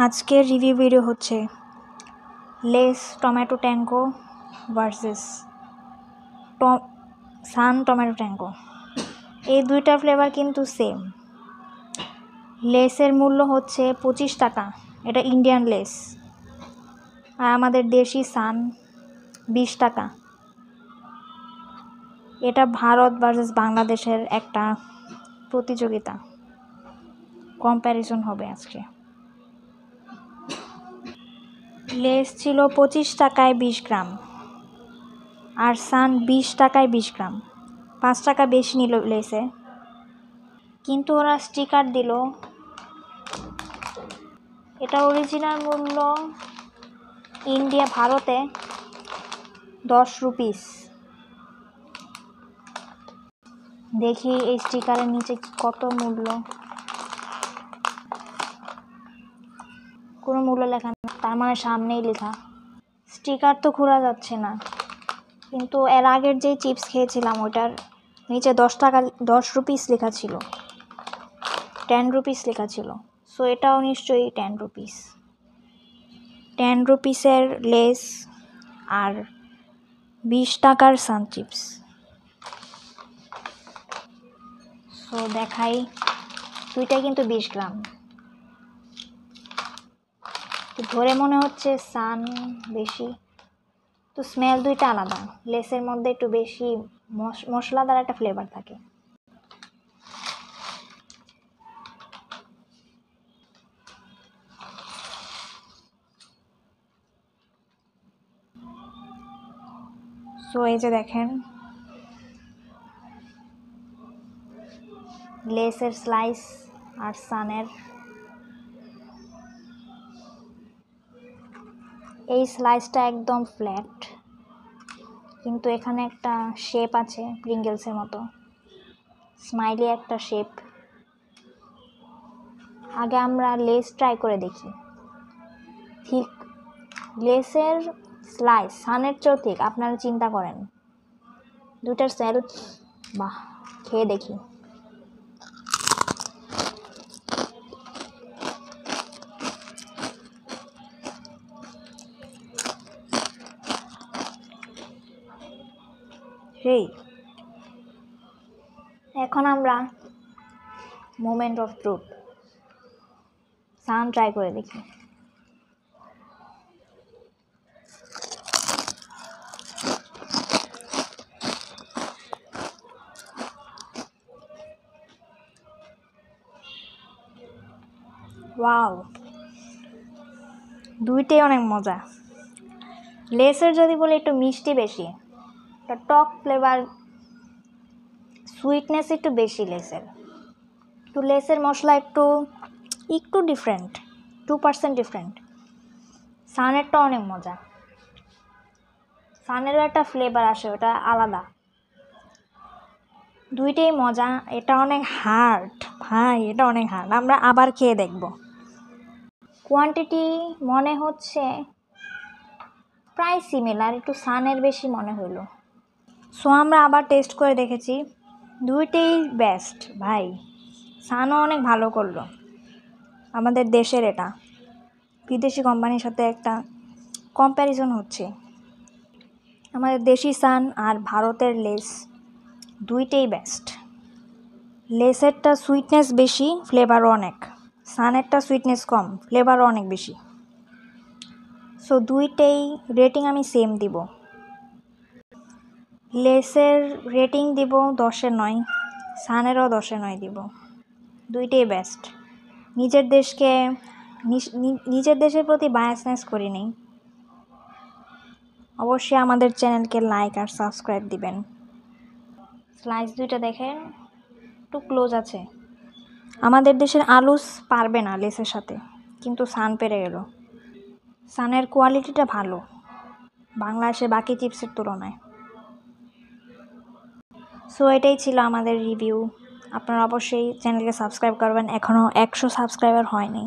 আজকের review video হচ্ছে less tomato ট্যাঙ্কো versus সান tomato ট্যাঙ্কো। এই দুইটা ফ্লেভার কিন্তু সেম। লেসের মূল্য হচ্ছে 25 টাকা, এটা ইন্ডিয়ান লেস। আর আমাদের দেশি সান 20 টাকা। এটা ভারত ভার্সেস বাংলাদেশের একটা প্রতিযোগিতা, কম্প্যারিজন হবে আজকে। লেস ছিল 25 টাকায় 20 গ্রাম, আর সান 20 টাকায় 20 গ্রাম। 5 টাকা বেশি নিল লেসে, কিন্তু ওরা স্টিকার দিল। এটা অরিজিনাল মূল্য ইন্ডিয়া ভারতে 10 রুপিস। দেখি এই স্টিকারের নিচে কত মূল্য। কোনো মূল্য লেখা না, তার মানে সামনেই লেখা। স্টিকার তো খোলা যাচ্ছে না, কিন্তু এর আগের যে চিপস খেয়েছিলাম ওটার নিচে 10 রুপিস লেখা ছিল, 10 রুপিস লেখা ছিল। সো এটাও নিশ্চয়ই 10 রুপিস। 10 রুপিসের লেস আর 20 টাকার সান চিপস। সো দেখাই, দুইটাই কিন্তু 20 গ্রাম। ধরে মনে হচ্ছে সান বেশি, তো স্মেল দুইটা আলাদা। লেসের মধ্যে একটু বেশি মশলাদার একটা ফ্লেভার থাকে। সো এই যে দেখেন, লেসের স্লাইস আর সানের, এই স্লাইসটা একদম ফ্ল্যাট, কিন্তু এখানে একটা শেপ আছে প্রিঙ্গেলসের মতো, স্মাইলি একটা শেপ। আগে আমরা লেস ট্রাই করে দেখি। ঠিক লেসের স্লাইস সানের চেয়েও ঠিক, আপনারা চিন্তা করেন। দুটার সেল, বাহ, খেয়ে দেখি। সেই এখন আমরা moment of truth, sun try করে দেখি। ওয়াও, দুইটাই অনেক মজা। লেসের যদি বলি একটু মিষ্টি বেশি, একটা টক ফ্লেভার, সুইটনেস একটু বেশি লেসের। তো লেসের মশলা একটু ডিফারেন্ট, 2% ডিফারেন্ট। সানেরটা অনেক মজা, সানেরও একটা ফ্লেভার আসে, ওটা আলাদা। দুইটাই মজা। এটা অনেক হার্ড ভাই, এটা অনেক হার্ড। আমরা আবার খেয়ে দেখব। কোয়ান্টিটি মনে হচ্ছে প্রায় সিমিলার, একটু সানের বেশি মনে হইলো। সো আমরা আবার টেস্ট করে দেখেছি, দুইটাই বেস্ট ভাই। সানও অনেক ভালো করলো। আমাদের দেশের এটা বিদেশি কোম্পানির সাথে একটা কম্প্যারিজন হচ্ছে। আমাদের দেশি সান আর ভারতের লেস দুইটাই বেস্ট। লেসেরটা সুইটনেস বেশি, ফ্লেভারও অনেক। সানেরটা সুইটনেস কম, ফ্লেভারও অনেক বেশি। সো দুইটাই রেটিং আমি সেম দিব। লেসের রেটিং দিব 10-এ 9, সানেরও 10-এ 9 দিব। দুইটাই বেস্ট। নিজের দেশের প্রতি বায়াসনেস করি নেই। অবশ্যই আমাদের চ্যানেলকে লাইক আর সাবস্ক্রাইব দিবেন। স্লাইস দুইটা দেখেন, একটু ক্লোজ আছে। আমাদের দেশের আলুস পারবে না লেসের সাথে, কিন্তু সান পেরে গেল। সানের কোয়ালিটিটা ভালো বাংলাদেশের বাকি চিপসের তুলনায়। সো এটাই ছিল আমাদের রিভিউ। আপনারা অবশ্যই চ্যানেলকে সাবস্ক্রাইব করবেন, এখনও 100 সাবস্ক্রাইবার হয়নি।